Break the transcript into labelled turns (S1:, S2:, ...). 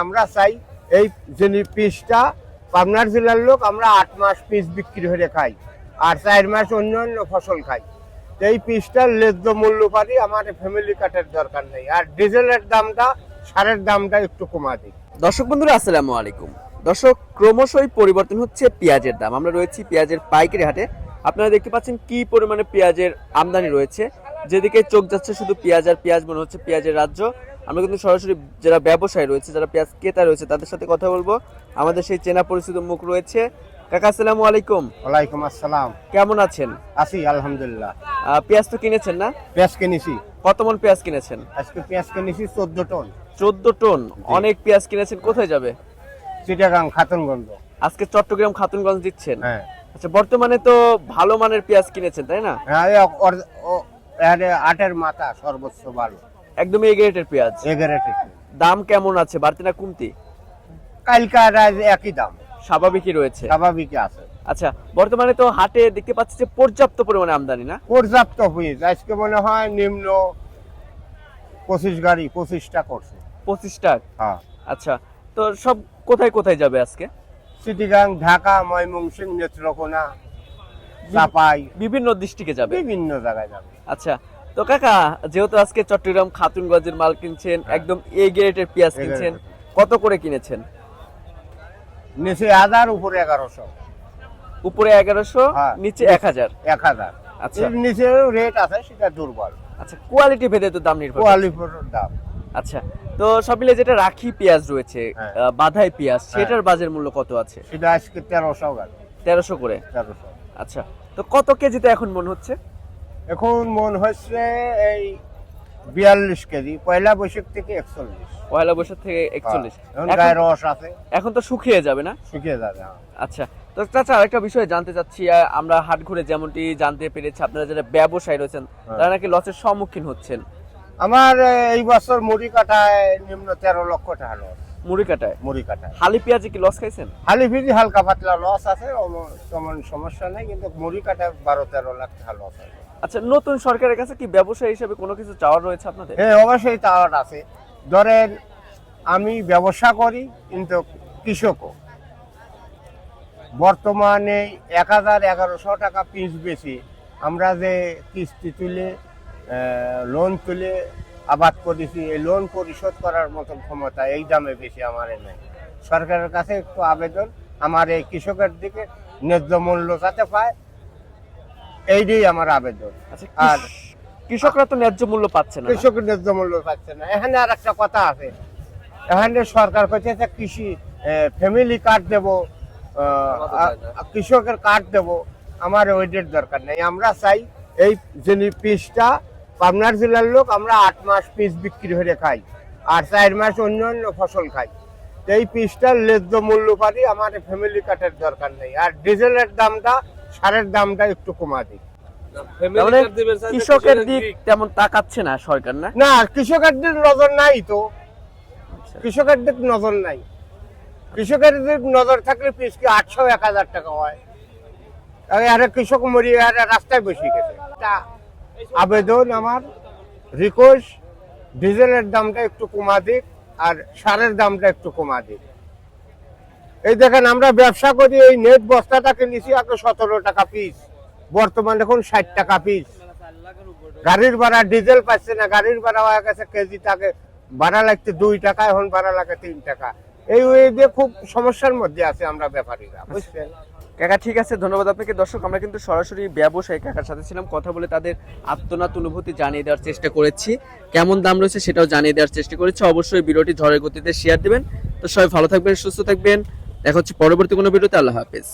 S1: আমরা চাই এই যে পিসটা পাবনার জেলার লোক আমরা 8 মাস পিস বিক্রি করে খাই আর 4 মাস অন্য অন্য ফসল খাই। এই পিসটার ন্যায্য মূল্য পারি আমার ফ্যামিলি কাটের দরকার নেই। আর ডিজেলের দামটা সারের দামটা একটু কমা দিই।
S2: দর্শক বন্ধুরা আসসালামু আলাইকুম। দর্শক, ক্রমশই পরিবর্তন হচ্ছে পেঁয়াজের দাম। আমরা রয়েছি পেঁয়াজের পাইকারি হাটে। আপনারা দেখতে পাচ্ছেন কি পরিমাণে পেঁয়াজের আমদানি রয়েছে। যেদিকে চোখ যাচ্ছে শুধু পেঁয়াজ আর পেঁয়াজ, মনে হচ্ছে পেঁয়াজের রাজ্য। আমরা কিন্তু সরাসরি যারা ব্যবসায়ী রয়েছে, যারা পেঁয়াজ ক্রেতা রয়েছে, তাদের সাথে কথা বলবো। আমাদের সেই চেনা পরিচিত মুখ রয়েছে। কাকা আসসালামু আলাইকুম।
S1: ওয়ালাইকুম আসসালাম।
S2: কেমন আছেন?
S1: আছি আলহামদুলিল্লাহ।
S2: পেঁয়াজ তো কিনেছেন না?
S1: পেঁয়াজ কিনেছি।
S2: কত মন পেঁয়াজ কিনেছেন?
S1: আজকে পেঁয়াজ কিনেছি 14 টন।
S2: 14 টন? অনেক পেঁয়াজ কিনেছেন। কোথায় যাবে?
S1: চিটাগাং খাতুনগঞ্জ।
S2: আজকে চট্টগ্রাম খাতুনগঞ্জ দিচ্ছেন?
S1: হ্যাঁ।
S2: আচ্ছা, বর্তমানে তো ভালো মানের পেঁয়াজ কিনেছেন তাই না?
S1: হ্যাঁ, 8-এর মাথা সর্বোচ্চ ভালো,
S2: একদম এ গ্রেডের পেঁয়াজ। দাম কেমন আছে, বাড়তি না কমতি?
S1: কালকার একই দাম,
S2: স্বাভাবিকই রয়েছে।
S1: স্বাভাবিকই আছে।
S2: আচ্ছা, বর্তমানে তো হাটে দেখতে পাচ্ছি যে পর্যাপ্ত পরিমাণে আমদানি না?
S1: পর্যাপ্ত হয়েছে। আজকে মনে হয় নিম্ন 25 গাড়ি 25টা করছে।
S2: 25টা?
S1: হ্যাঁ।
S2: আচ্ছা, তো সব কোথায় কোথায় যাবে আজকে?
S1: চিটিগাং, ঢাকা, ময়মনসিংহ, নেত্রকোনা, চাপাই,
S2: বিভিন্ন ডিস্ট্রিক্টে যাবে,
S1: বিভিন্ন জায়গায় যাবে।
S2: আচ্ছা, তো কাকা যেহেতু আজকে চট্টগ্রাম খাতুনগঞ্জের মাল কিনছেন, একদম এ গ্রেডের পেঁয়াজ কিনছেন, কত করে কিনেছেন?
S1: নিচে 1000, উপরে 1100।
S2: উপরে 1100, নিচে 1000।
S1: 1000।
S2: আচ্ছা,
S1: এর নিচে রেট আছে, সেটা দুর্বল।
S2: আচ্ছা, কোয়ালিটি ভেদে তো দাম নির্ভর।
S1: কোয়ালিটির দাম।
S2: আচ্ছা, তো সব মিলে যেটা রাখি পেঁয়াজ রয়েছে, বাধাই পেঁয়াজ, সেটার বাজার মূল্য কত আছে?
S1: সেটা আজকে 1300 গাড়ি।
S2: 1300 করে?
S1: 1300।
S2: আচ্ছা, তো কত কেজিতে এখন মন হচ্ছে?
S1: এখন মন হচ্ছে এই 42 কেজি। পয়লা বৈশাখ থেকে 41।
S2: পয়লা বৈশাখ থেকে 41।
S1: এখন গায়ে রস আছে,
S2: এখন তো শুকিয়ে যাবে না?
S1: শুকিয়ে যাবে।
S2: আচ্ছা, তো চাচা আরেকটা বিষয় জানতে চাচ্ছি। আমরা হাট ঘুরে যেমনটি জানতে পেরেছি, আপনারা যারা ব্যবসায়ী রয়েছেন তারা নাকি লসের সম্মুখীন হচ্ছেন।
S1: আমার এই বছর মুড়ি কাটায় নিম্ন 13 লক্ষ টাকা লস।
S2: মুড়ি কাটায়?
S1: মুড়ি কাটায়।
S2: হালি পেঁয়াজে কি লস খাইছেন?
S1: হালি ফিজি হালকা পাতলা লস আছে, তেমন সমস্যা নেই, কিন্তু মুড়ি কাটায় 12-13 লাখ টাকা লস আছে।
S2: আচ্ছা, নতুন সরকারের কাছে কি ব্যবসায়ী হিসেবে কোনো কিছু চাওয়ার রয়েছে আপনাদের?
S1: হ্যাঁ, অবশ্যই চাওয়ার আছে। ধরেন আমি ব্যবসা করি, কিন্তু কৃষকও। বর্তমানে 1000-1100 টাকা পিস বেশি আমরা যে কিস্তি তুলে লোন তুলে আবাদ করেছি, এই লোন পরিশোধ করার মতো ক্ষমতা এই দামে বেশি আমার নেই। সরকারের কাছে একটু আবেদন, আমার এই কৃষকের দিকে ন্যায্য মূল্য যাতে পায়, এইটাই আমার আবেদন।
S2: আর কৃষকরা তো ন্যায্য মূল্য পাচ্ছে না।
S1: কৃষকের ন্যায্য মূল্য পাচ্ছে না। এখানে আর একটা কথা আছে, এখানে সরকার কইছে কৃষি ফ্যামিলি কার্ড দেব, কৃষকের কার্ড দেব। আমার ওইটার দরকার নেই। আমরা চাই এই যে পিসটা পাবনার জেলার লোক আমরা 8 মাস পিস বিক্রি করে খাই আর 4 মাস অন্য অন্য ফসল খাই। এই পিসটার ন্যায্য মূল্য পারি আমার ফ্যামিলি কার্ডের দরকার নেই। আর ডিজেলের দামটা সারের দামটা একটু কমা দিই।
S2: কৃষকের দিক তেমন তাকাচ্ছে না সরকার? না
S1: না, কৃষকের দিক নজর নাই তো। কৃষকের দিক নজর নাই। কৃষকের দিক নজর থাকলে পিস কি 800-1000 টাকা হয়। আরে কৃষক মরি রাস্তায় বসে গেছে। আবেদন আমার, রিকোয়েস্ট, ডিজেলের দামটা একটু কমা দিক আর সারের দামটা একটু কমা দিক। এই দেখেন আমরা ব্যবসা করি, এই নেট বস্তাটা কিনেছি আগে 17 টাকা পিস, বর্তমানে এখন 60 টাকা পিস। গাড়ির ভাড়া, ডিজেল পাচ্ছে না, গাড়ির ভাড়া হয়ে গেছে কেজি তাকে ভাড়া লাগছে 2 টাকা, এখন ভাড়া লাগে 3 টাকা। এই ওয়ে খুব সমস্যার মধ্যে আছে আমরা ব্যাপারীরা, বুঝছেন
S2: কাকা? ঠিক আছে, ধন্যবাদ আপনাকে। দর্শক, আমরা কিন্তু সরাসরি ব্যবসায়ী কাকার সাথে ছিলাম, কথা বলে তাদের আত্মনাত অনুভূতি জানিয়ে দেওয়ার চেষ্টা করেছি, কেমন দাম রয়েছে সেটাও জানিয়ে দেওয়ার চেষ্টা করেছি। অবশ্যই ভিডিওটি ঝড়ের গতিতে শেয়ার দিবেন। তো সবাই ভালো থাকবেন, সুস্থ থাকবেন। দেখা হচ্ছে পরবর্তী কোনো ভিডিওতে। আল্লাহ হাফেজ।